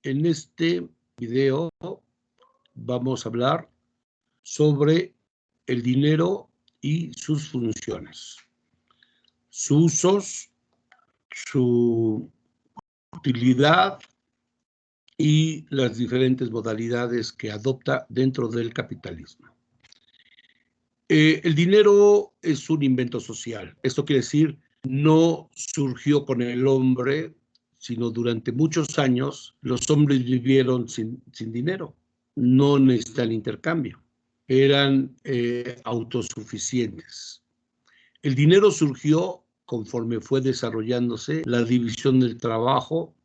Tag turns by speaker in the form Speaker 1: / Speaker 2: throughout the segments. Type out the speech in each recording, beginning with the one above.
Speaker 1: En este video vamos a hablar sobre el dinero y sus funciones, sus usos, su utilidad y las diferentes modalidades que adopta dentro del capitalismo. El dinero es un invento social. Esto quiere decir, no surgió con el hombre, sino durante muchos años los hombres vivieron sin dinero. No necesitan intercambio. Eran autosuficientes. El dinero surgió conforme fue desarrollándose la división del trabajo,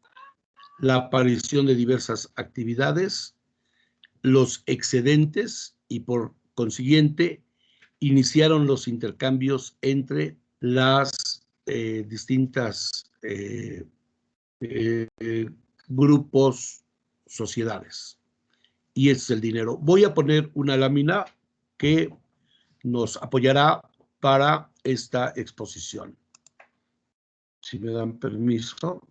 Speaker 1: la aparición de diversas actividades, los excedentes y por consiguiente iniciaron los intercambios entre las distintas grupos, sociedades. Y ese es el dinero. Voy a poner una lámina que nos apoyará para esta exposición. Si me dan permiso.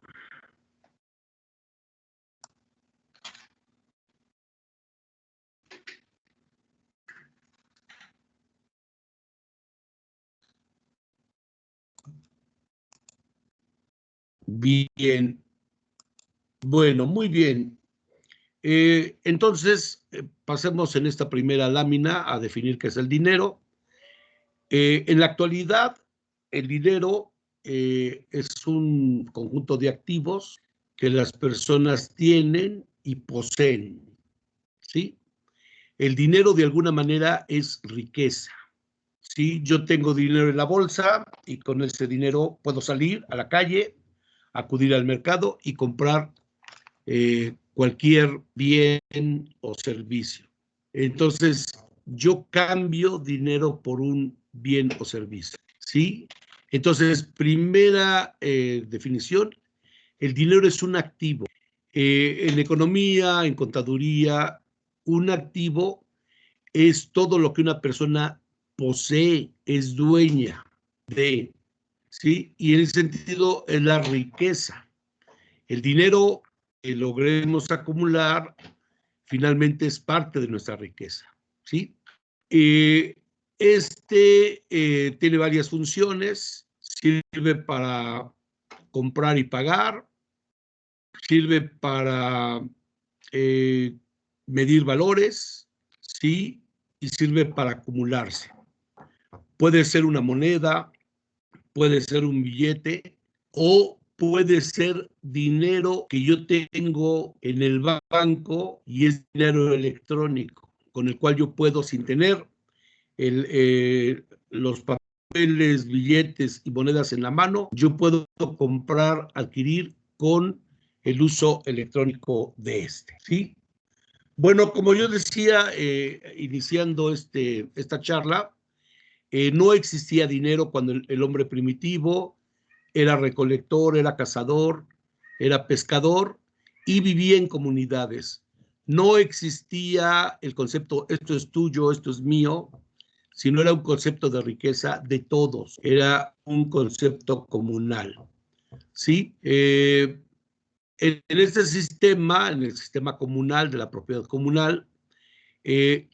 Speaker 1: Bien. Bueno, muy bien. Entonces, pasemos en esta primera lámina a definir qué es el dinero. En la actualidad, el dinero es un conjunto de activos que las personas tienen y poseen, ¿sí? El dinero, de alguna manera, es riqueza, ¿sí? Yo tengo dinero en la bolsa y con ese dinero puedo salir a la calle, acudir al mercado y comprar cualquier bien o servicio. Entonces, yo cambio dinero por un bien o servicio, ¿sí? Entonces, primera definición, el dinero es un activo. En economía, en contaduría, un activo es todo lo que una persona posee, es dueña de, ¿sí? Y en ese sentido es la riqueza. El dinero que logremos acumular finalmente es parte de nuestra riqueza, ¿sí? Tiene varias funciones, sirve para comprar y pagar, sirve para medir valores, ¿sí? Y sirve para acumularse. Puede ser una moneda, puede ser un billete o puede ser dinero que yo tengo en el banco y es dinero electrónico, con el cual yo puedo, sin tener los papeles, billetes y monedas en la mano, yo puedo comprar, adquirir con el uso electrónico de este, ¿sí? Bueno, como yo decía, iniciando esta charla, no existía dinero cuando el hombre primitivo era recolector, era cazador, era pescador y vivía en comunidades. No existía el concepto, esto es tuyo, esto es mío, sino era un concepto de riqueza de todos, era un concepto comunal, ¿sí? En este sistema, en el sistema comunal, de la propiedad comunal,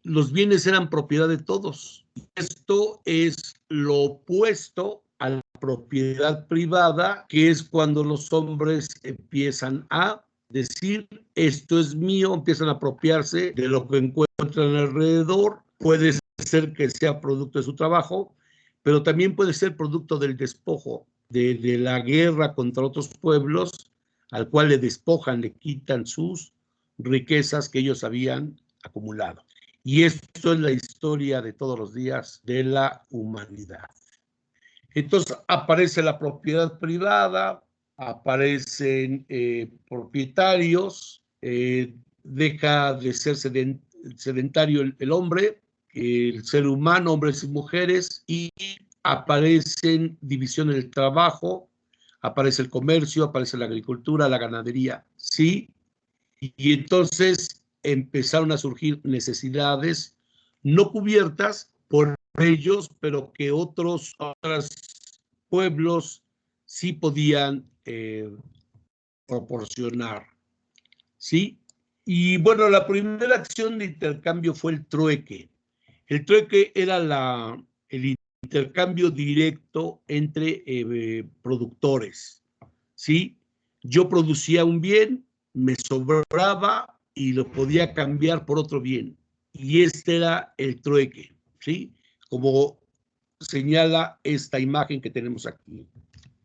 Speaker 1: los bienes eran propiedad de todos. Esto es lo opuesto a la propiedad privada, que es cuando los hombres empiezan a decir, esto es mío, empiezan a apropiarse de lo que encuentran alrededor. Puede ser que sea producto de su trabajo, pero también puede ser producto del despojo, de la guerra contra otros pueblos, al cual le despojan, le quitan sus riquezas que ellos habían acumulado. Y esto es la historia de todos los días de la humanidad. Entonces aparece la propiedad privada, aparecen propietarios, deja de ser sedentario el hombre, el ser humano, hombres y mujeres, y aparecen divisiones del trabajo, aparece el comercio, aparece la agricultura, la ganadería, ¿sí? Y entonces empezaron a surgir necesidades no cubiertas por ellos, pero que otros pueblos sí podían proporcionar. ¿sí? Y bueno, la primera acción de intercambio fue el trueque. El trueque era el intercambio directo entre productores, ¿sí? Yo producía un bien, me sobraba y lo podía cambiar por otro bien. Y este era el trueque, ¿sí? Como señala esta imagen que tenemos aquí.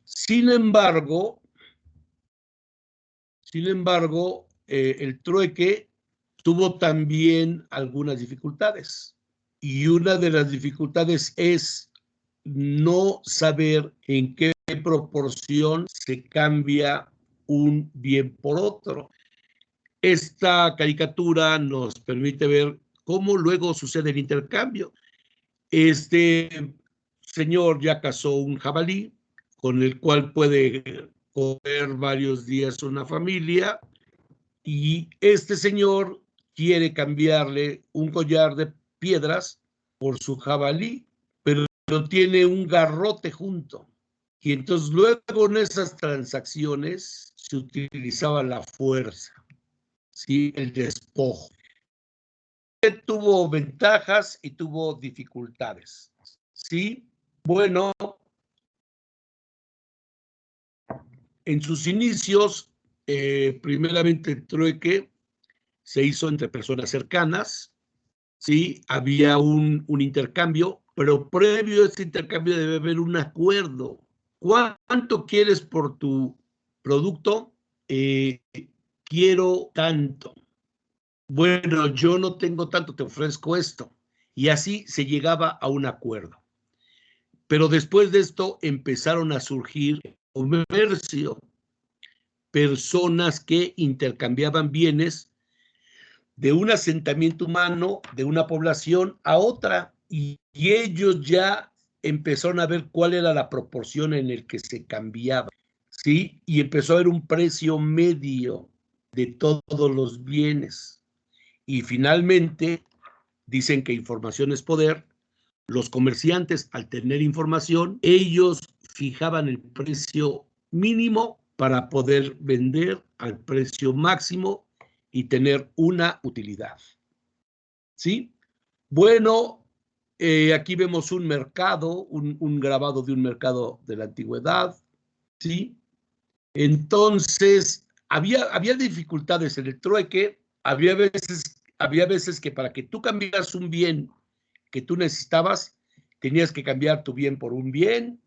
Speaker 1: Sin embargo, el trueque tuvo también algunas dificultades. Y una de las dificultades es no saber en qué proporción se cambia un bien por otro. Esta caricatura nos permite ver cómo luego sucede el intercambio. Este señor ya cazó un jabalí con el cual puede comer varios días una familia, y este señor quiere cambiarle un collar de piedras por su jabalí, pero tiene un garrote junto. Y entonces luego en esas transacciones se utilizaba la fuerza, ¿sí? El despojo. Tuvo ventajas y tuvo dificultades, ¿sí? Bueno, en sus inicios, primeramente el trueque se hizo entre personas cercanas, ¿sí? Había un intercambio, pero previo a este intercambio debe haber un acuerdo. ¿Cuánto quieres por tu producto? Quiero tanto. Bueno, yo no tengo tanto, te ofrezco esto. Y así se llegaba a un acuerdo. Pero después de esto empezaron a surgir comercio, personas que intercambiaban bienes de un asentamiento humano, de una población a otra, y ellos ya empezaron a ver cuál era la proporción en el que se cambiaba, ¿sí? Y empezó a haber un precio medio de todos los bienes. Y finalmente, dicen que información es poder. Los comerciantes, al tener información, ellos fijaban el precio mínimo para poder vender al precio máximo y tener una utilidad, ¿sí? Bueno, aquí vemos un mercado, un grabado de un mercado de la antigüedad, ¿sí? Entonces, había dificultades en el trueque, había veces que para que tú cambiaras un bien que tú necesitabas, tenías que cambiar tu bien por un bien,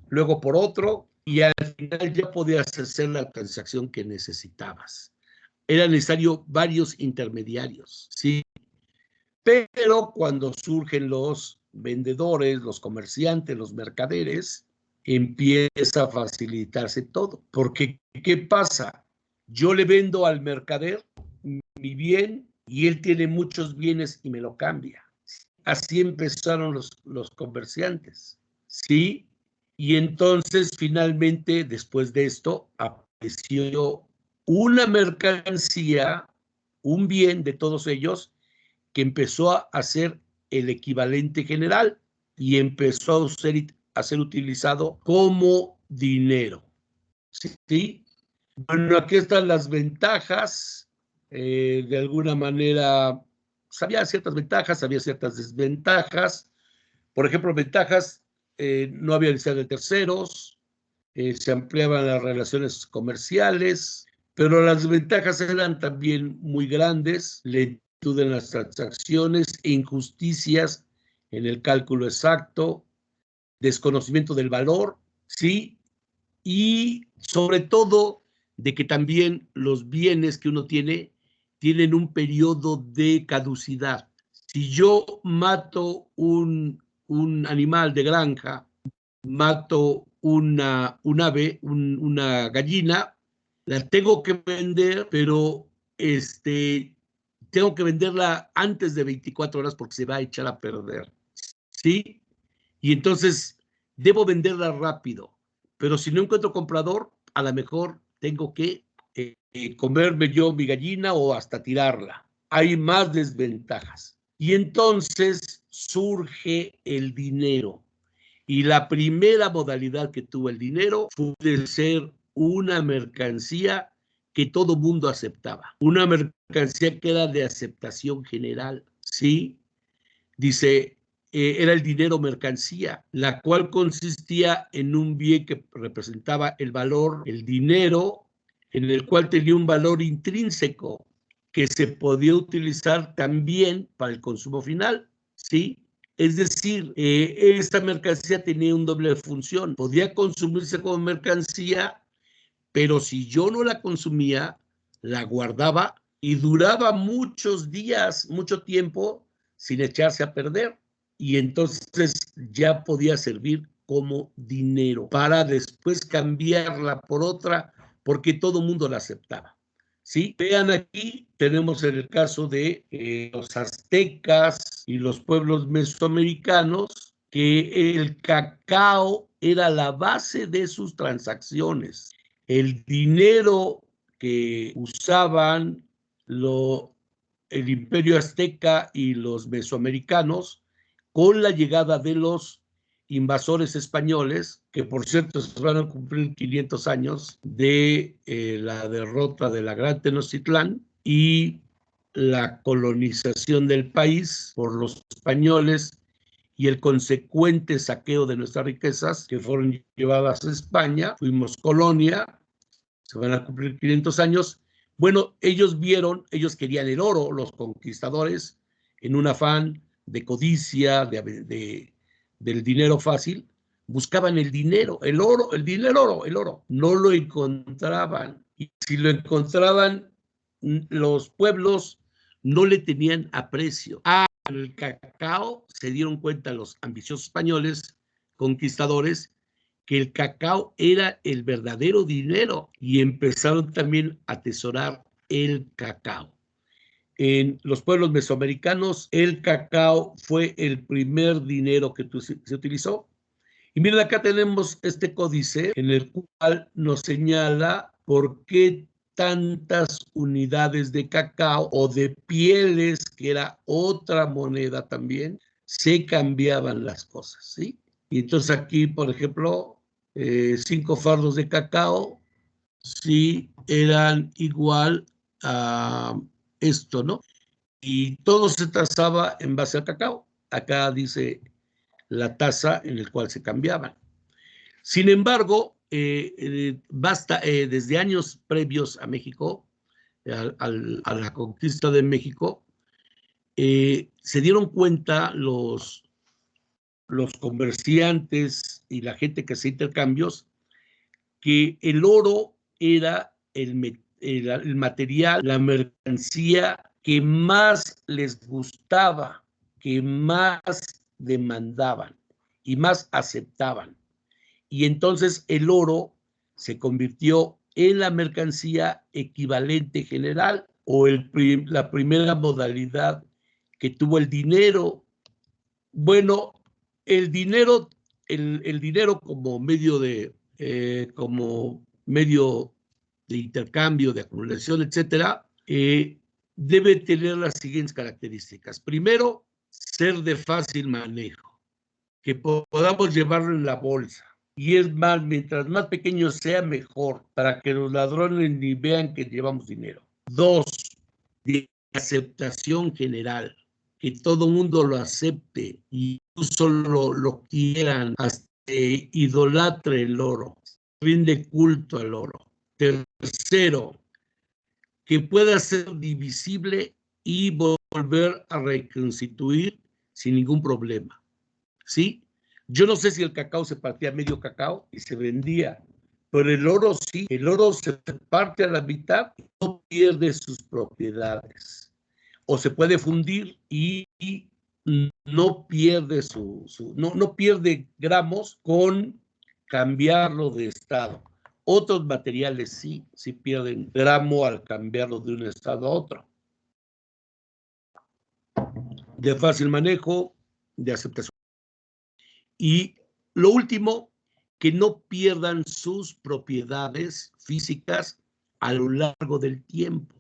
Speaker 1: luego por otro, y al final ya podías hacer la transacción que necesitabas. Era necesario varios intermediarios, ¿sí? Pero cuando surgen los vendedores, los comerciantes, los mercaderes, empieza a facilitarse todo. Porque, ¿qué pasa? Yo le vendo al mercader mi bien y él tiene muchos bienes y me lo cambia. Así empezaron los comerciantes, ¿sí? Y entonces, finalmente, después de esto, apareció una mercancía, un bien de todos ellos, que empezó a ser el equivalente general y empezó a ser utilizado como dinero, ¿sí? Bueno, aquí están las ventajas. De alguna manera, pues, había ciertas ventajas, había ciertas desventajas. Por ejemplo, ventajas, no había necesidad de terceros, se ampliaban las relaciones comerciales, pero las ventajas eran también muy grandes, lentitud en las transacciones, injusticias en el cálculo exacto, desconocimiento del valor, ¿sí? Y sobre todo de que también los bienes que uno tiene tienen un periodo de caducidad. Si yo mato un animal de granja, mato un ave, una gallina, la tengo que vender, pero tengo que venderla antes de 24 horas porque se va a echar a perder, ¿sí? Y entonces debo venderla rápido, pero si no encuentro comprador, a lo mejor tengo que comerme yo mi gallina o hasta tirarla. Hay más desventajas. Y entonces surge el dinero. Y la primera modalidad que tuvo el dinero fue de ser una mercancía que todo mundo aceptaba. Una mercancía que era de aceptación general, ¿sí? Dice, era el dinero mercancía, la cual consistía en un bien que representaba el valor, el dinero, en el cual tenía un valor intrínseco que se podía utilizar también para el consumo final, ¿sí? Es decir, esta mercancía tenía una doble función. Podía consumirse como mercancía, pero si yo no la consumía, la guardaba y duraba muchos días, mucho tiempo sin echarse a perder. Y entonces ya podía servir como dinero para después cambiarla por otra, porque todo el mundo la aceptaba. ¿Sí? Vean aquí, tenemos el caso de los aztecas y los pueblos mesoamericanos, que el cacao era la base de sus transacciones. El dinero que usaban el imperio azteca y los mesoamericanos con la llegada de los invasores españoles, que por cierto se van a cumplir 500 años de la derrota de la Gran Tenochtitlán y la colonización del país por los españoles y el consecuente saqueo de nuestras riquezas que fueron llevadas a España. Fuimos colonia, se van a cumplir 500 años. Bueno, ellos querían el oro, los conquistadores, en un afán de codicia, del dinero fácil, buscaban el dinero, el oro, el oro. No lo encontraban. Y si lo encontraban, los pueblos no le tenían aprecio. El cacao se dieron cuenta los ambiciosos españoles, conquistadores, que el cacao era el verdadero dinero y empezaron también a atesorar el cacao. En los pueblos mesoamericanos, el cacao fue el primer dinero que se utilizó. Y miren, acá tenemos este códice en el cual nos señala por qué tantas unidades de cacao o de pieles, que era otra moneda también, se cambiaban las cosas, ¿sí? Y entonces aquí, por ejemplo, 5 fardos de cacao, sí, eran igual a esto, ¿no? Y todo se tasaba en base al cacao. Acá dice la tasa en la cual se cambiaban. Sin embargo, desde años previos a México, a la conquista de México, se dieron cuenta los comerciantes y la gente que hacía intercambios que el oro era el material, la mercancía que más les gustaba, que más demandaban y más aceptaban. Y entonces el oro se convirtió en la mercancía equivalente general o la primera modalidad que tuvo el dinero. Bueno, el dinero como medio de intercambio, de acumulación, etcétera, debe tener las siguientes características. Primero, ser de fácil manejo, que podamos llevarlo en la bolsa. Y es más, mientras más pequeño sea, mejor, para que los ladrones ni vean que llevamos dinero. 2, de aceptación general, que todo mundo lo acepte y solo lo quieran, hasta idolatre el oro, rinde culto al oro. Tercero, que pueda ser divisible y volver a reconstituir sin ningún problema, ¿sí? Yo no sé si el cacao se partía medio cacao y se vendía, pero el oro sí. El oro se parte a la mitad y no pierde sus propiedades. O se puede fundir y no pierde no pierde gramos con cambiarlo de estado. Otros materiales sí pierden gramo al cambiarlo de un estado a otro. De fácil manejo, de aceptación. Y lo último, que no pierdan sus propiedades físicas a lo largo del tiempo.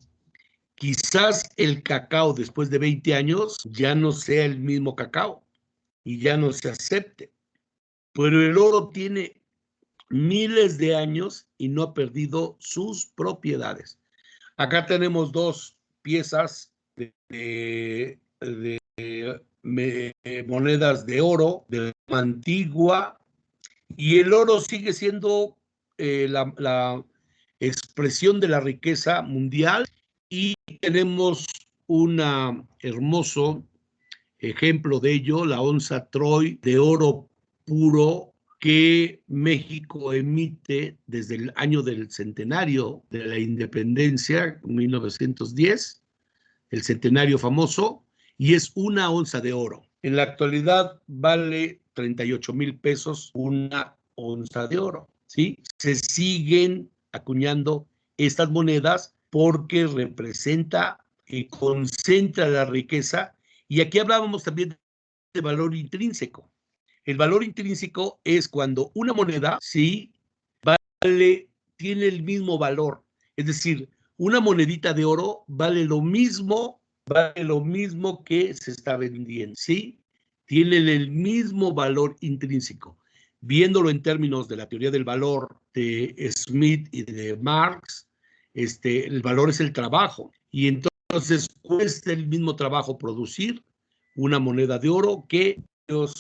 Speaker 1: Quizás el cacao después de 20 años ya no sea el mismo cacao y ya no se acepte, pero el oro tiene miles de años y no ha perdido sus propiedades. Acá tenemos dos piezas de monedas de oro de la antigua, y el oro sigue siendo la expresión de la riqueza mundial, y tenemos un hermoso ejemplo de ello, la onza Troy de oro puro que México emite desde el año del centenario de la independencia, 1910, el centenario famoso, y es una onza de oro. En la actualidad vale 38,000 pesos una onza de oro, ¿sí? Se siguen acuñando estas monedas porque representa y concentra la riqueza. Y aquí hablábamos también de valor intrínseco. El valor intrínseco es cuando una moneda, sí, tiene el mismo valor. Es decir, una monedita de oro vale lo mismo que se está vendiendo, ¿sí? Tienen el mismo valor intrínseco. Viéndolo en términos de la teoría del valor de Smith y de Marx, el valor es el trabajo. Y entonces cuesta el mismo trabajo producir una moneda de oro que los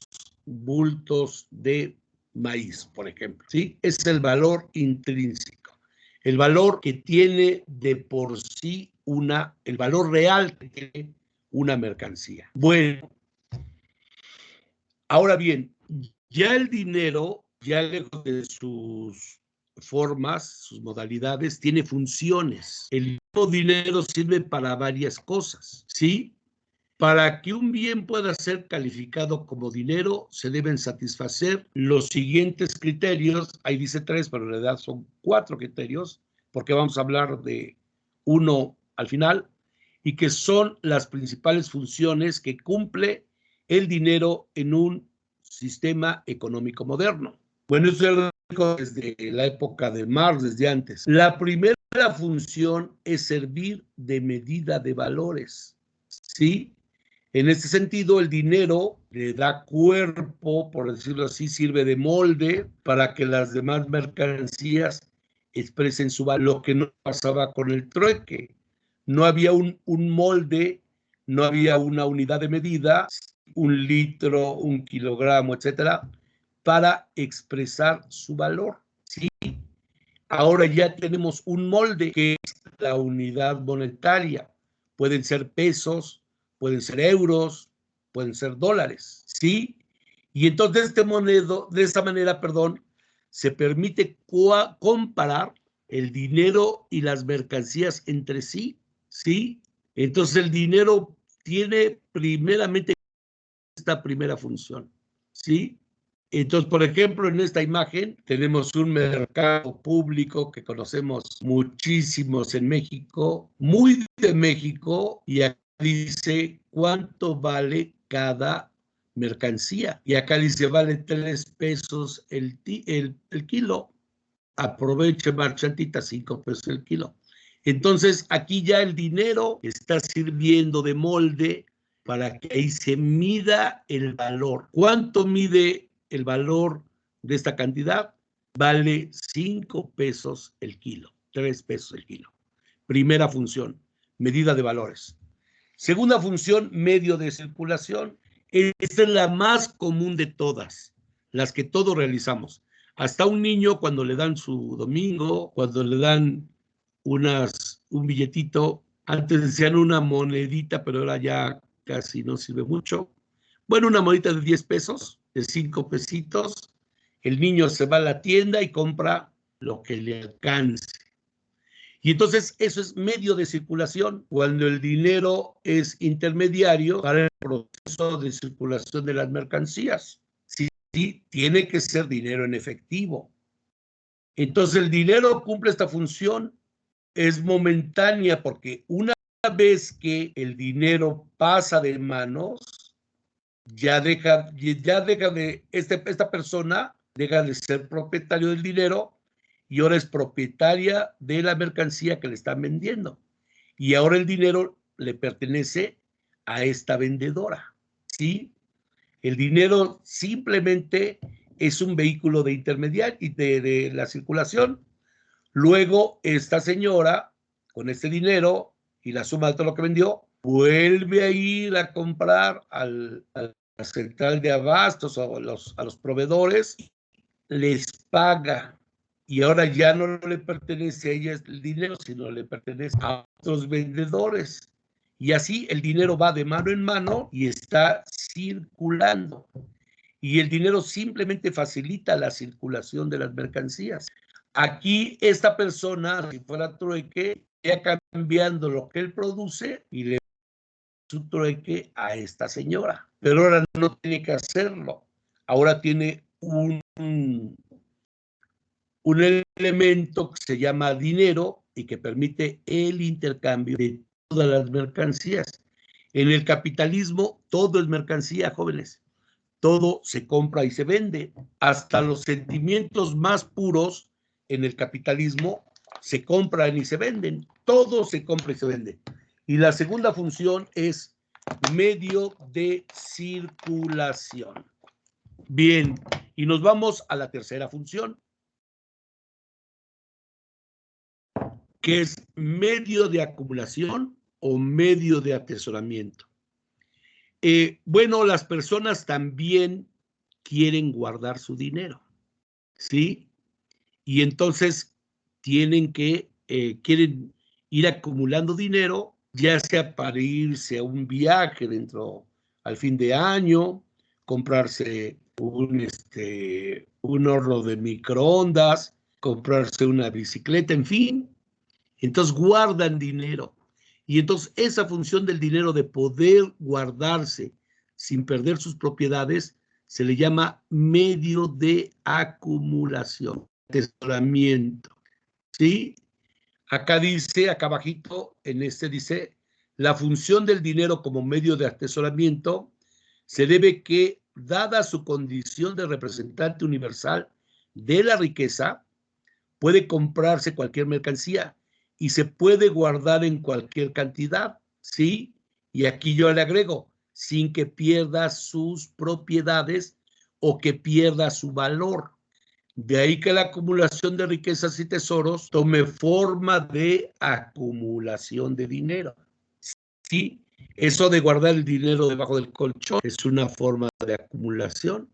Speaker 1: bultos de maíz, por ejemplo, ¿sí? Es el valor intrínseco, el valor que tiene de por sí el valor real que tiene una mercancía. Bueno, ahora bien, ya el dinero, ya lejos de sus formas, sus modalidades, tiene funciones. El dinero sirve para varias cosas, ¿sí? Para que un bien pueda ser calificado como dinero, se deben satisfacer los siguientes criterios. Ahí dice 3, pero en realidad son 4 criterios, porque vamos a hablar de uno al final, y que son las principales funciones que cumple el dinero en un sistema económico moderno. Bueno, eso ya lo digo desde la época de Marx, desde antes. La primera función es servir de medida de valores, ¿sí? En este sentido, el dinero le da cuerpo, por decirlo así, sirve de molde para que las demás mercancías expresen su valor, lo que no pasaba con el trueque. No había un molde, no había una unidad de medida, un litro, un kilogramo, etcétera, para expresar su valor, ¿sí? Ahora ya tenemos un molde que es la unidad monetaria. Pueden ser pesos, pueden ser euros, pueden ser dólares, ¿sí? Y entonces de esta manera, se permite comparar el dinero y las mercancías entre sí, ¿sí? Entonces el dinero tiene primeramente esta primera función, ¿sí? Entonces, por ejemplo, en esta imagen tenemos un mercado público que conocemos muchísimos en México, muy de México, y acá dice cuánto vale cada mercancía. Y acá dice vale 3 pesos el kilo. Aproveche, marchantita, 5 pesos el kilo. Entonces, aquí ya el dinero está sirviendo de molde para que ahí se mida el valor. ¿Cuánto mide el valor de esta cantidad? Vale 5 pesos el kilo, 3 pesos el kilo. Primera función, medida de valores. Segunda función, medio de circulación. Esta es la más común de todas, las que todos realizamos. Hasta un niño, cuando le dan su domingo, cuando le dan un billetito, antes decían una monedita, pero ahora ya casi no sirve mucho. Bueno, una monedita de 10 pesos, de 5 pesitos, el niño se va a la tienda y compra lo que le alcance. Y entonces eso es medio de circulación, cuando el dinero es intermediario para el proceso de circulación de las mercancías. Sí, sí, tiene que ser dinero en efectivo. Entonces el dinero cumple esta función, es momentánea, porque una vez que el dinero pasa de manos, esta persona deja de ser propietario del dinero y ahora es propietaria de la mercancía que le están vendiendo. Y ahora el dinero le pertenece a esta vendedora, ¿sí? El dinero simplemente es un vehículo de la circulación. Luego, esta señora, con este dinero y la suma de todo lo que vendió, vuelve a ir a comprar a la central de abastos o a los proveedores, les paga. Y ahora ya no le pertenece a ella el dinero, sino le pertenece a otros vendedores. Y así el dinero va de mano en mano y está circulando. Y el dinero simplemente facilita la circulación de las mercancías. Aquí esta persona, si fuera trueque, ya cambiando lo que él produce y le da su trueque a esta señora. Pero ahora no tiene que hacerlo. Ahora tiene un elemento que se llama dinero y que permite el intercambio de todas las mercancías. En el capitalismo todo es mercancía, jóvenes. Todo se compra y se vende. Hasta los sentimientos más puros en el capitalismo se compran y se venden. Todo se compra y se vende. Y la segunda función es medio de circulación. Bien, y nos vamos a la tercera función, que es medio de acumulación o medio de atesoramiento. Bueno, las personas también quieren guardar su dinero, ¿sí? Y entonces quieren ir acumulando dinero, ya sea para irse a un viaje al fin de año, comprarse un horno de microondas, comprarse una bicicleta, en fin. Entonces guardan dinero. Y entonces esa función del dinero de poder guardarse sin perder sus propiedades se le llama medio de acumulación, atesoramiento. ¿Sí? Acá abajito, dice, la función del dinero como medio de atesoramiento se debe que, dada su condición de representante universal de la riqueza, puede comprarse cualquier mercancía y se puede guardar en cualquier cantidad, ¿sí? Y aquí yo le agrego, sin que pierda sus propiedades o que pierda su valor. De ahí que la acumulación de riquezas y tesoros tome forma de acumulación de dinero, ¿sí? Eso de guardar el dinero debajo del colchón es una forma de acumulación.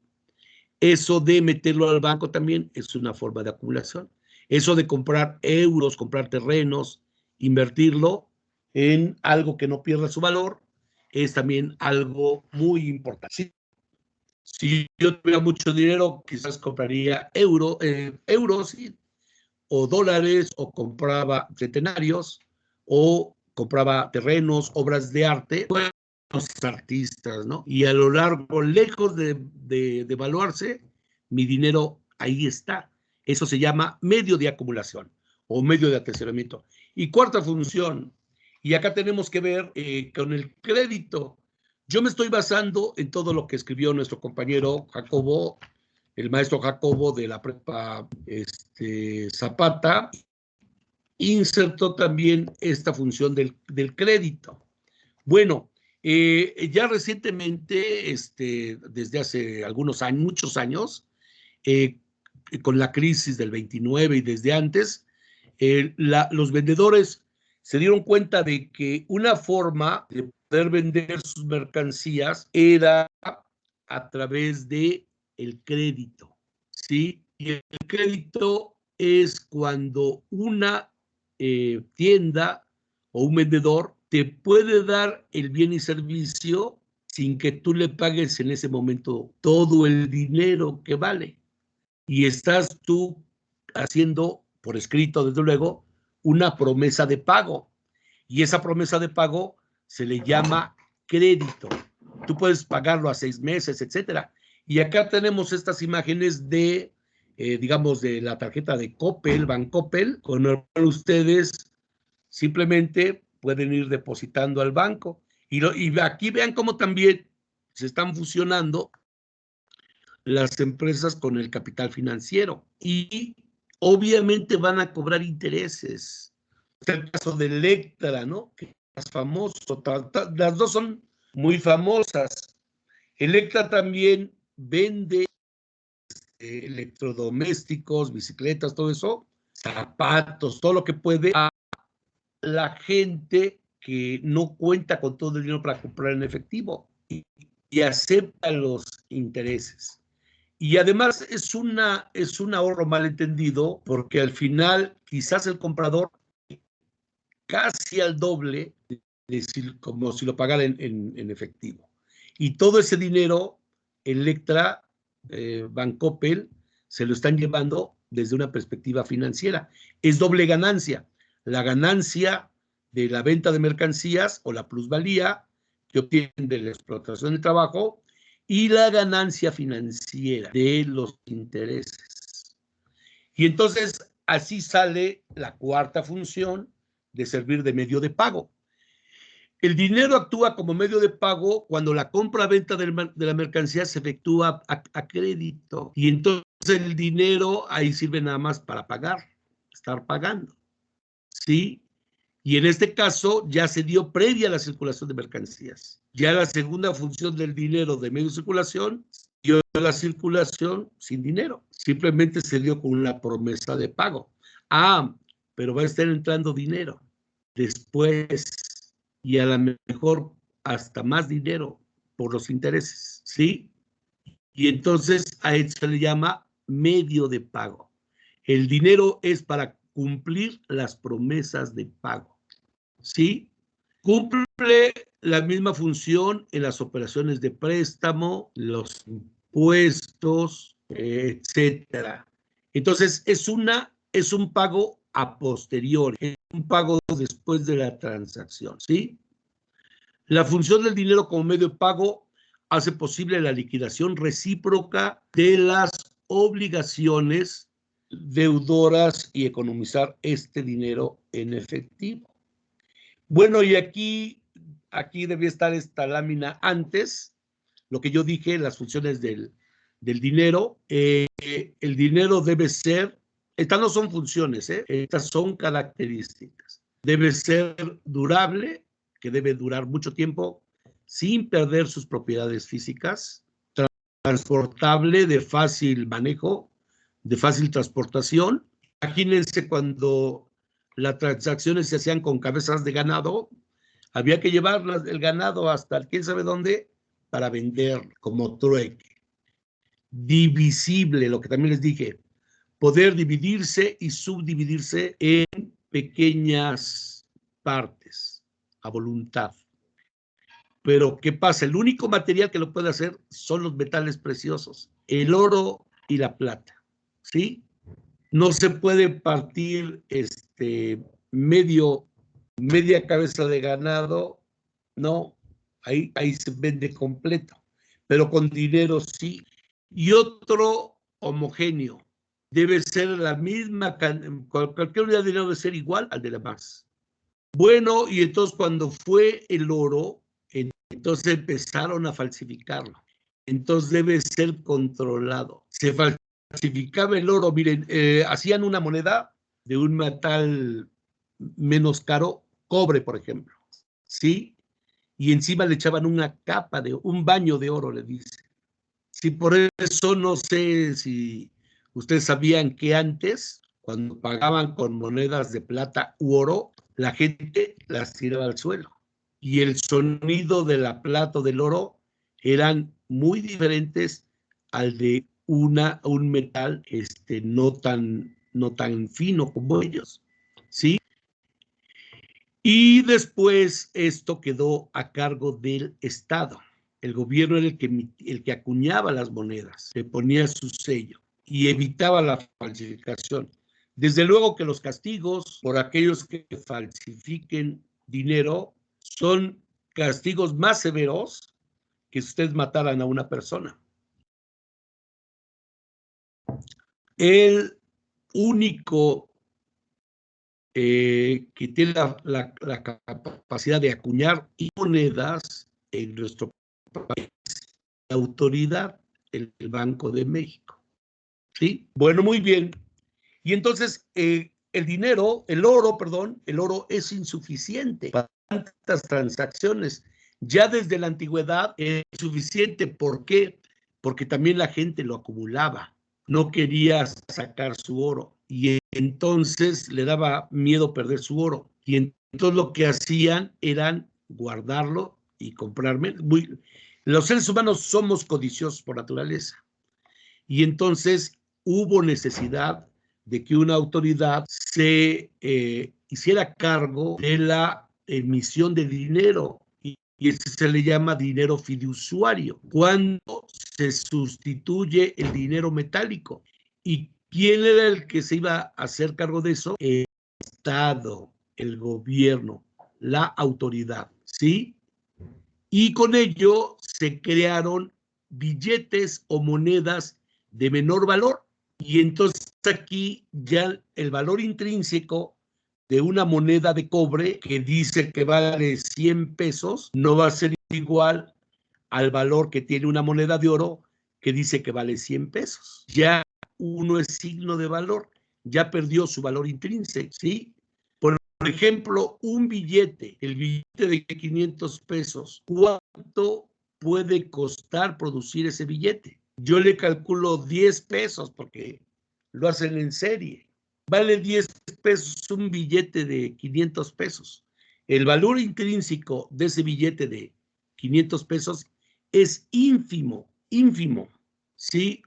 Speaker 1: Eso de meterlo al banco también es una forma de acumulación. Eso de comprar euros, comprar terrenos, invertirlo en algo que no pierda su valor, es también algo muy importante. Si yo tuviera mucho dinero, quizás compraría euros, ¿sí? O dólares, o compraba centenarios, o compraba terrenos, obras de arte, bueno, los artistas, ¿no? Y a lo largo, lejos de devaluarse, mi dinero ahí está. Eso se llama medio de acumulación o medio de atesoramiento. Y cuarta función, y acá tenemos que ver con el crédito. Yo me estoy basando en todo lo que escribió nuestro compañero Jacobo, el maestro Jacobo de la prepa Zapata, insertó también esta función del crédito. Bueno, ya recientemente, desde hace algunos años, muchos años, con la crisis del 29 y desde antes, los vendedores se dieron cuenta de que una forma de poder vender sus mercancías era a través de el crédito, ¿sí? Y el crédito es cuando una tienda o un vendedor te puede dar el bien y servicio sin que tú le pagues en ese momento todo el dinero que vale. Y estás tú haciendo, por escrito, desde luego, una promesa de pago. Y esa promesa de pago se le llama crédito. Tú puedes pagarlo a 6 meses, etcétera. Y acá tenemos estas imágenes digamos, de la tarjeta de Coppel, Bancoppel, con el cual ustedes simplemente pueden ir depositando al banco. Y aquí vean cómo también se están fusionando las empresas con el capital financiero y obviamente van a cobrar intereses. Es el caso de Electra, ¿no? Que es más famoso. Las dos son muy famosas. Electra también vende electrodomésticos, bicicletas, todo eso, zapatos, todo lo que puede a la gente que no cuenta con todo el dinero para comprar en efectivo y acepta los intereses. Y además es un ahorro malentendido, porque al final quizás el comprador casi al doble como si lo pagara en efectivo. Y todo ese dinero, Electra, Bancoppel, se lo están llevando desde una perspectiva financiera. Es doble ganancia. La ganancia de la venta de mercancías o la plusvalía que obtienen de la explotación del trabajo y la ganancia financiera de los intereses. Y entonces así sale la cuarta función de servir de medio de pago. El dinero actúa como medio de pago cuando la compra-venta de la mercancía se efectúa a crédito. Y entonces el dinero ahí sirve nada más para pagar, estar pagando. ¿Sí? Y en este caso ya se dio previa a la circulación de mercancías. Ya la segunda función del dinero de medio de circulación dio la circulación sin dinero. Simplemente se dio con una promesa de pago. Ah, pero va a estar entrando dinero después y a lo mejor hasta más dinero por los intereses, ¿sí? Y entonces a eso se le llama medio de pago. El dinero es para cumplir las promesas de pago, ¿sí? Cumple la misma función en las operaciones de préstamo, los impuestos, etcétera. Entonces, es un pago a posteriori, es un pago después de la transacción, ¿sí? La función del dinero como medio de pago hace posible la liquidación recíproca de las obligaciones deudoras y economizar este dinero en efectivo. Bueno, y aquí debía estar esta lámina antes, lo que yo dije, las funciones del dinero. El dinero debe ser, estas no son funciones, estas son características. Debe ser durable, que debe durar mucho tiempo sin perder sus propiedades físicas, transportable, de fácil manejo, de fácil transportación. Imagínense cuando las transacciones se hacían con cabezas de ganado, había que llevar el ganado hasta quién sabe dónde para vender como trueque. Divisible, lo que también les dije, poder dividirse y subdividirse en pequeñas partes a voluntad. Pero ¿qué pasa? El único material que lo puede hacer son los metales preciosos, el oro y la plata, ¿sí? No se puede partir media cabeza de ganado, no, ahí se vende completo, pero con dinero sí. Y otro homogéneo, debe ser la misma, cualquier unidad de dinero debe ser igual al de la más. Bueno, y entonces cuando fue el oro, entonces empezaron a falsificarlo. Entonces debe ser controlado. Se falsificaba el oro, miren, hacían una moneda de un metal menos caro, cobre, por ejemplo, ¿sí? Y encima le echaban una capa un baño de oro, le dice. Sí, por eso no sé si ustedes sabían que antes, cuando pagaban con monedas de plata u oro, la gente las tiraba al suelo. Y el sonido de la plata o del oro eran muy diferentes al de un metal no tan fino como ellos, ¿sí? Y después esto quedó a cargo del Estado. El gobierno era el que acuñaba las monedas, le ponía su sello y evitaba la falsificación. Desde luego que los castigos por aquellos que falsifiquen dinero son castigos más severos que si ustedes mataran a una persona. El único que tiene la capacidad de acuñar monedas en nuestro país, la autoridad, el Banco de México. ¿Sí? Bueno, muy bien. Y entonces el dinero, el oro es insuficiente para tantas transacciones. Ya desde la antigüedad es suficiente. ¿Por qué? Porque también la gente lo acumulaba. No quería sacar su oro y entonces le daba miedo perder su oro. Y entonces lo que hacían eran guardarlo y comprarme. Los seres humanos somos codiciosos por naturaleza. Y entonces hubo necesidad de que una autoridad se hiciera cargo de la emisión de dinero. Y eso se le llama dinero fiduciario, cuando se sustituye el dinero metálico. ¿Y quién era el que se iba a hacer cargo de eso? El Estado, el gobierno, la autoridad, ¿sí? Y con ello se crearon billetes o monedas de menor valor. Y entonces aquí ya el valor intrínseco de una moneda de cobre que dice que vale 100 pesos no va a ser igual al valor que tiene una moneda de oro que dice que vale 100 pesos. Ya uno es signo de valor, ya perdió su valor intrínseco, ¿sí? Por ejemplo, un billete, el billete de 500 pesos, ¿cuánto puede costar producir ese billete? Yo le calculo 10 pesos porque lo hacen en serie. Vale 10 pesos un billete de 500 pesos. El valor intrínseco de ese billete de 500 pesos es ínfimo, ínfimo. ¿Sí?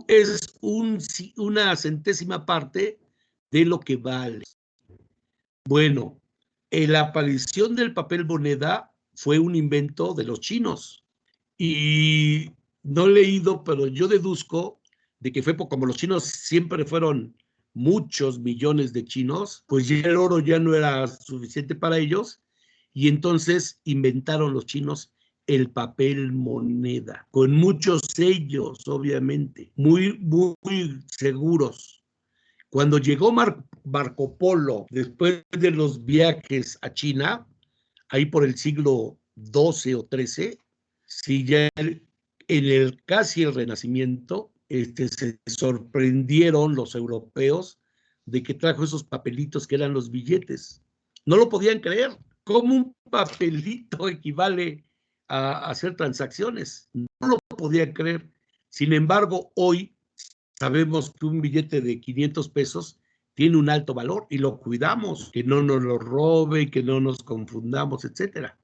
Speaker 1: Es una centésima parte de lo que vale. Bueno, la aparición del papel moneda fue un invento de los chinos. Y no he leído, pero yo deduzco de que fue como los chinos siempre fueron muchos millones de chinos, pues ya el oro ya no era suficiente para ellos, y entonces inventaron los chinos el papel moneda, con muchos sellos, obviamente, muy, muy seguros. Cuando llegó Marco Polo, después de los viajes a China, ahí por el siglo XII o XIII, sí, ya casi el Renacimiento, se sorprendieron los europeos de que trajo esos papelitos que eran los billetes. No lo podían creer. ¿Cómo un papelito equivale a hacer transacciones? No lo podían creer. Sin embargo, hoy sabemos que un billete de 500 pesos tiene un alto valor y lo cuidamos, que no nos lo robe, que no nos confundamos, etcétera.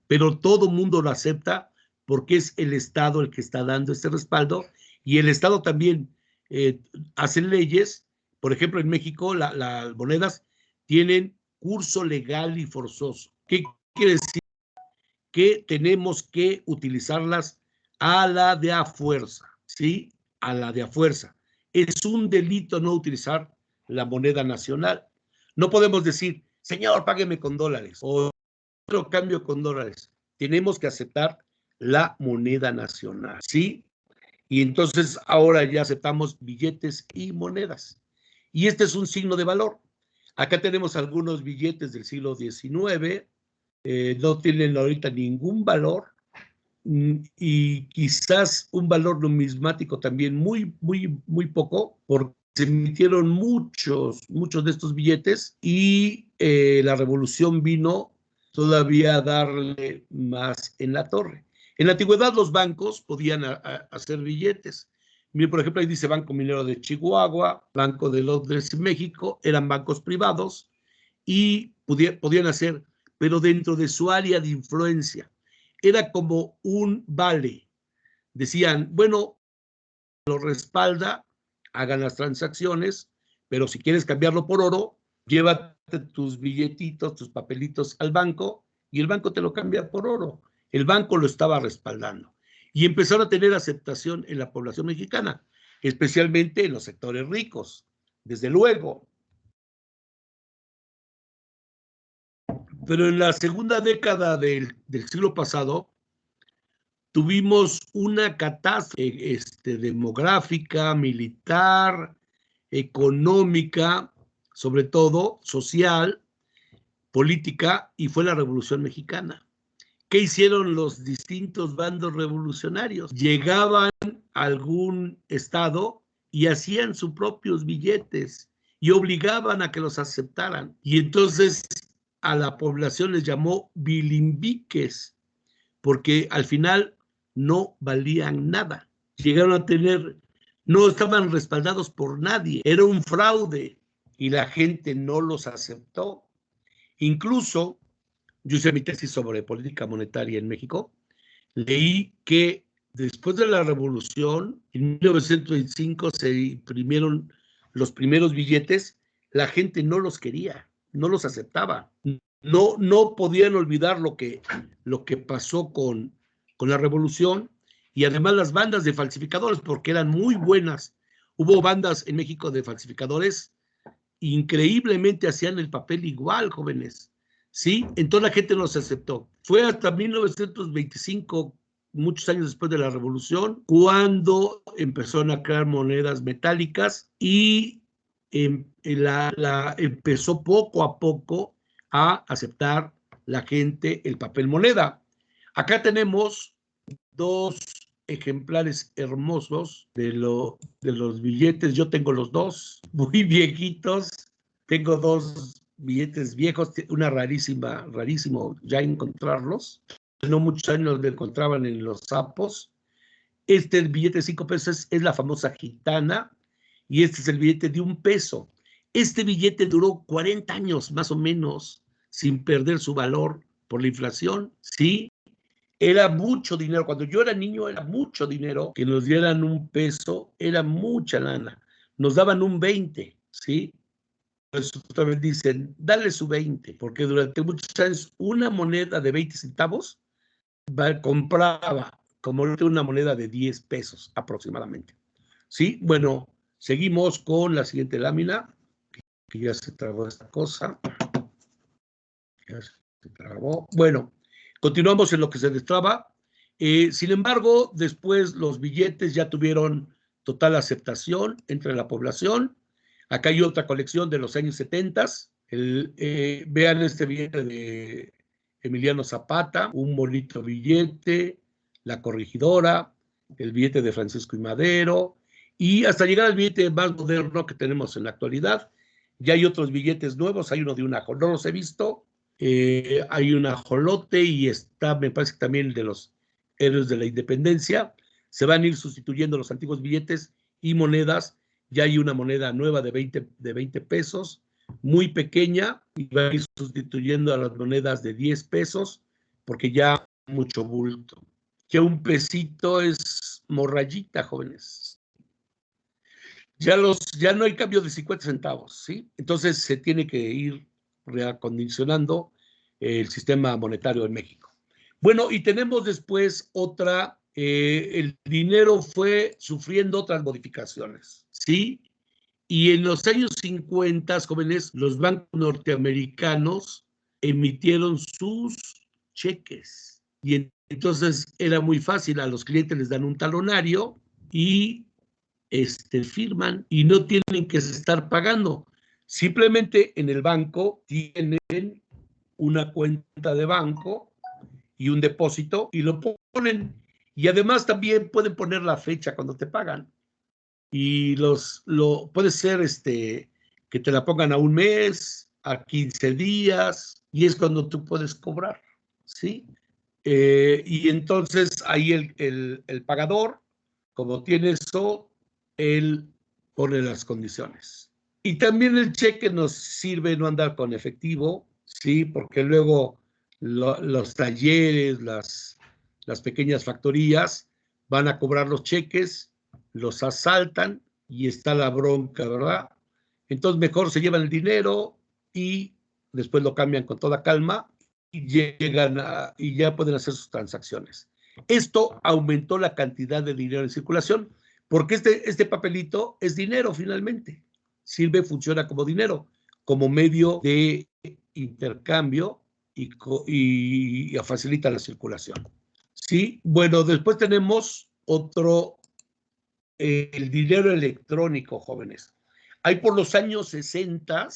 Speaker 1: Pero todo mundo lo acepta porque es el Estado el que está dando este respaldo y el Estado también hace leyes. Por ejemplo, en México las monedas tienen curso legal y forzoso. ¿Qué quiere decir? Que tenemos que utilizarlas a la de a fuerza, ¿sí? A la de a fuerza. Es un delito no utilizar la moneda nacional. No podemos decir, señor, págueme con dólares o otro cambio con dólares. Tenemos que aceptar la moneda nacional, ¿sí? Y entonces ahora ya aceptamos billetes y monedas. Y este es un signo de valor. Acá tenemos algunos billetes del siglo XIX, no tienen ahorita ningún valor y quizás un valor numismático también muy, muy, muy poco, porque se emitieron muchos de estos billetes y la revolución vino todavía a darle más en la torre. En la antigüedad los bancos podían hacer billetes. Mire, por ejemplo, ahí dice Banco Minero de Chihuahua, Banco de Londres, México, eran bancos privados y podían hacer, pero dentro de su área de influencia. Era como un vale. Decían, bueno, lo respalda, hagan las transacciones, pero si quieres cambiarlo por oro, llévate tus billetitos, tus papelitos al banco y el banco te lo cambia por oro. El banco lo estaba respaldando. Y empezaron a tener aceptación en la población mexicana, especialmente en los sectores ricos, desde luego. Pero en la segunda década del siglo pasado, tuvimos una catástrofe demográfica, militar, económica, sobre todo social, política, y fue la Revolución Mexicana. ¿Qué hicieron los distintos bandos revolucionarios? Llegaban a algún estado y hacían sus propios billetes y obligaban a que los aceptaran. Y entonces a la población les llamó bilimbiques, porque al final no valían nada. Llegaron a tener, no estaban respaldados por nadie, era un fraude y la gente no los aceptó. Incluso, yo hice mi tesis sobre política monetaria en México, leí que después de la revolución, en 1925 se imprimieron los primeros billetes, la gente no los quería, no los aceptaba. No podían olvidar lo que pasó con la revolución, y además las bandas de falsificadores, porque eran muy buenas. Hubo bandas en México de falsificadores, increíblemente hacían el papel igual, jóvenes. ¿Sí? Entonces la gente no se aceptó. Fue hasta 1925, muchos años después de la revolución, cuando empezaron a crear monedas metálicas y empezó poco a poco a aceptar la gente el papel moneda. Acá tenemos dos ejemplares hermosos de los billetes. Yo tengo los dos, muy viejitos. Tengo dos billetes viejos, una rarísimo ya encontrarlos. No muchos años lo encontraban en los sapos. Este el billete de 5 pesos es la famosa gitana, y este es el billete de 1 peso. Este billete duró 40 años más o menos sin perder su valor por la inflación, ¿sí? Era mucho dinero. Cuando yo era niño era mucho dinero. Que nos dieran 1 peso era mucha lana. Nos daban un 20, ¿sí? Por eso también dicen, dale su 20, porque durante muchos años una moneda de 20 centavos compraba como una moneda de 10 pesos aproximadamente. ¿Sí? Bueno, seguimos con la siguiente lámina, que ya se trabó esta cosa. Ya se trabó. Bueno, continuamos en lo que se destraba. Sin embargo, después los billetes ya tuvieron total aceptación entre la población. Acá hay otra colección de los años 70. Vean este billete de Emiliano Zapata, un bonito billete, la corregidora, el billete de Francisco I. Madero, y hasta llegar al billete más moderno que tenemos en la actualidad. Ya hay otros billetes nuevos, hay uno de un ajolote, no los he visto, hay un ajolote, y está, me parece que también de los héroes de la independencia. Se van a ir sustituyendo los antiguos billetes y monedas. Ya hay una moneda nueva de 20 pesos, muy pequeña, y va a ir sustituyendo a las monedas de 10 pesos, porque ya mucho bulto. Ya 1 pesito es morrayita, jóvenes. Ya no hay cambio de 50 centavos, ¿sí? Entonces se tiene que ir reacondicionando el sistema monetario en México. Bueno, y tenemos después otra, el dinero fue sufriendo otras modificaciones, ¿sí? Y en los años 50, jóvenes, los bancos norteamericanos emitieron sus cheques. Y entonces era muy fácil, a los clientes les dan un talonario y firman, y no tienen que estar pagando. Simplemente en el banco tienen una cuenta de banco y un depósito, y lo ponen. Y además también pueden poner la fecha cuando te pagan. Y puede ser que te la pongan a 1 mes, a 15 días, y es cuando tú puedes cobrar, ¿sí? Y entonces ahí el pagador, como tiene eso, él pone las condiciones. Y también el cheque nos sirve no andar con efectivo, ¿sí? Porque luego los talleres, las pequeñas factorías van a cobrar los cheques, los asaltan y está la bronca, ¿verdad? Entonces mejor se llevan el dinero y después lo cambian con toda calma y ya pueden hacer sus transacciones. Esto aumentó la cantidad de dinero en circulación, porque este papelito es dinero finalmente. Funciona como dinero, como medio de intercambio, y facilita la circulación. Sí, bueno, después tenemos otro, el dinero electrónico, jóvenes. Ahí por los años 60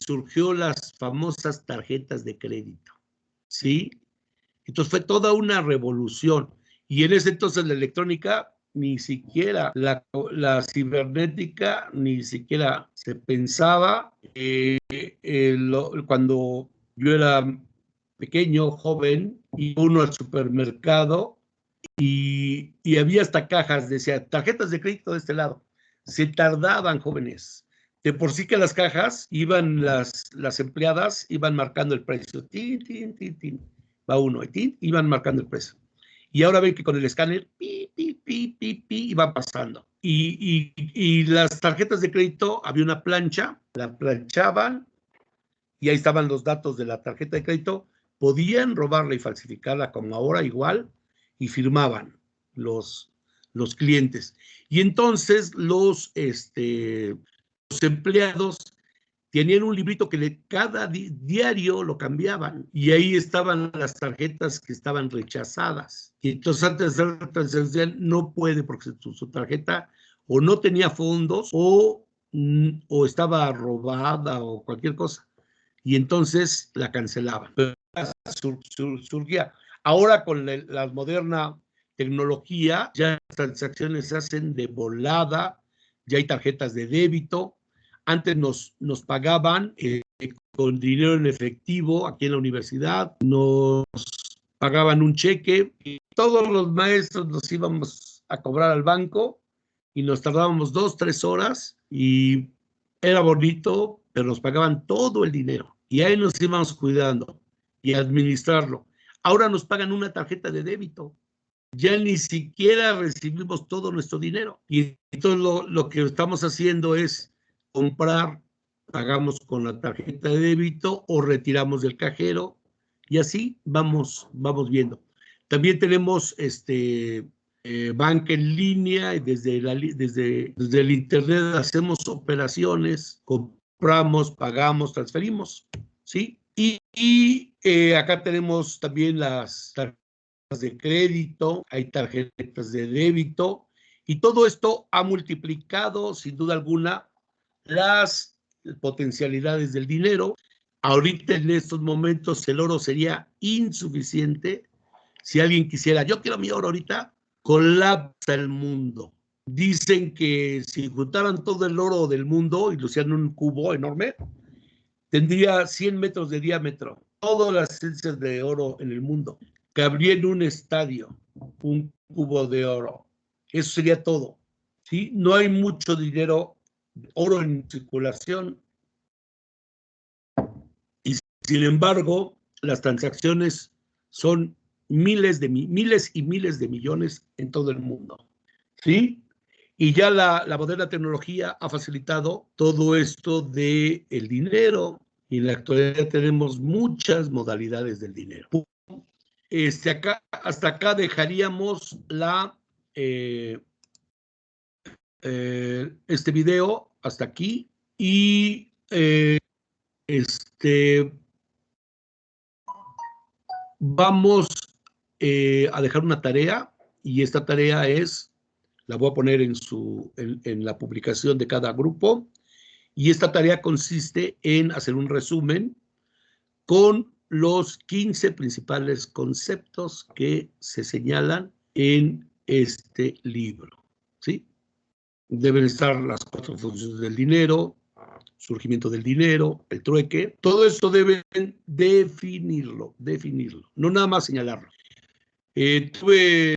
Speaker 1: surgió las famosas tarjetas de crédito, ¿sí? Entonces fue toda una revolución. Y en ese entonces la electrónica, ni siquiera, la cibernética, ni siquiera se pensaba. Cuando yo era pequeño, joven, iba uno al supermercado y había hasta cajas, decía, tarjetas de crédito de este lado. Se tardaban, jóvenes. De por sí que las cajas iban, las empleadas iban marcando el precio. Tin, tin, tin, tin. Va uno, y tin, iban marcando el precio. Y ahora ven que con el escáner, pi, pi, pi, pi, pi, iban pasando. Y las tarjetas de crédito, había una plancha, la planchaban, y ahí estaban los datos de la tarjeta de crédito. Podían robarla y falsificarla como ahora igual, y firmaban los clientes. Y entonces los empleados tenían un librito que cada diario lo cambiaban, y ahí estaban las tarjetas que estaban rechazadas. Y entonces antes de hacer la transacción no puede, porque su tarjeta o no tenía fondos o estaba robada o cualquier cosa. Y entonces la cancelaban. Surgía. Ahora con la moderna tecnología, ya las transacciones se hacen de volada, ya hay tarjetas de débito. Antes nos pagaban con dinero en efectivo aquí en la universidad, nos pagaban un cheque y todos los maestros nos íbamos a cobrar al banco y nos tardábamos 2, 3 horas y era bonito, pero nos pagaban todo el dinero y ahí nos íbamos cuidando y administrarlo. Ahora nos pagan una tarjeta de débito. Ya ni siquiera recibimos todo nuestro dinero. Y entonces lo que estamos haciendo es comprar, pagamos con la tarjeta de débito o retiramos del cajero y así vamos viendo. También tenemos banca en línea y desde el internet hacemos operaciones, compramos, pagamos, transferimos, ¿sí? Y acá tenemos también las tarjetas de crédito, hay tarjetas de débito, y todo esto ha multiplicado, sin duda alguna, las potencialidades del dinero. Ahorita, en estos momentos, el oro sería insuficiente. Si alguien quisiera, yo quiero mi oro ahorita, colapsa el mundo. Dicen que si juntaran todo el oro del mundo y lo hicieran en un cubo enorme, tendría 100 metros de diámetro. Todas las esencias de oro en el mundo cabría en un estadio, un cubo de oro. Eso sería todo. ¿Sí? No hay mucho dinero, oro en circulación. Y sin embargo, las transacciones son miles y miles de millones en todo el mundo. ¿Sí? Y ya la moderna tecnología ha facilitado todo esto del dinero. Y en la actualidad tenemos muchas modalidades del dinero. Hasta acá dejaríamos este video, hasta aquí. Y vamos a dejar una tarea, y esta tarea la voy a poner en la publicación de cada grupo, y esta tarea consiste en hacer un resumen con los 15 principales conceptos que se señalan en este libro, ¿sí? Deben estar las 4 funciones del dinero, surgimiento del dinero, el trueque, todo esto deben definirlo, no nada más señalarlo. Tuve